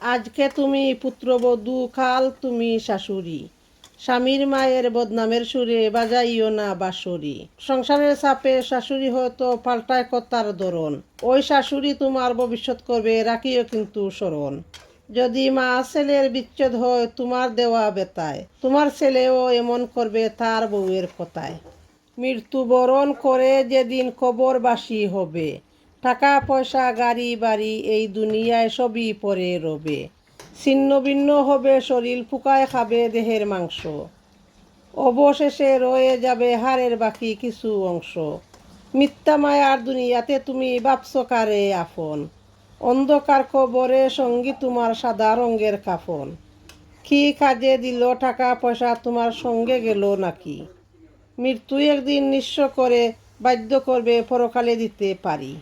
আজকে তুমি পুত্রবধূ, কাল তুমি শাশুড়ি। স্বামীর মায়ের বদনামের সুরে বাজাইও না বাঁশরি। সংসারের চাপে শাশুড়ি হয়তো পাল্টায় কথার ধরন। ওই শাশুড়ি তোমার ভবিষ্যৎ করবে, রাখিও কিন্তু স্মরণ। যদি মা ছেলের বিচ্ছেদ হয় তোমার দেওয়া বেতায়, তোমার ছেলেও এমন করবে তার বউয়ের কথায়। মৃত্যুবরণ করে যেদিন কবরবাসী হবে, টাকা পয়সা গাড়ি বাড়ি এই দুনিয়ায় সবই পরে রবে। ছিন্ন ভিন্ন হবে শরীর, ফুকায় খাবে দেহের মাংস। অবশেষে রয়ে যাবে হাড়ের বাকি কিছু অংশ। মিথ্যা মায়ার দুনিয়াতে তুমি ভাবছ কারে আপন। অন্ধকার কবরে সঙ্গী তোমার সাদা রঙের কাফন। কি কাজে দিল টাকা পয়সা, তোমার সঙ্গে গেল নাকি? মৃত্যু একদিন নিঃস্ব করে বাধ্য করবে, পরকালে দিতে পারি।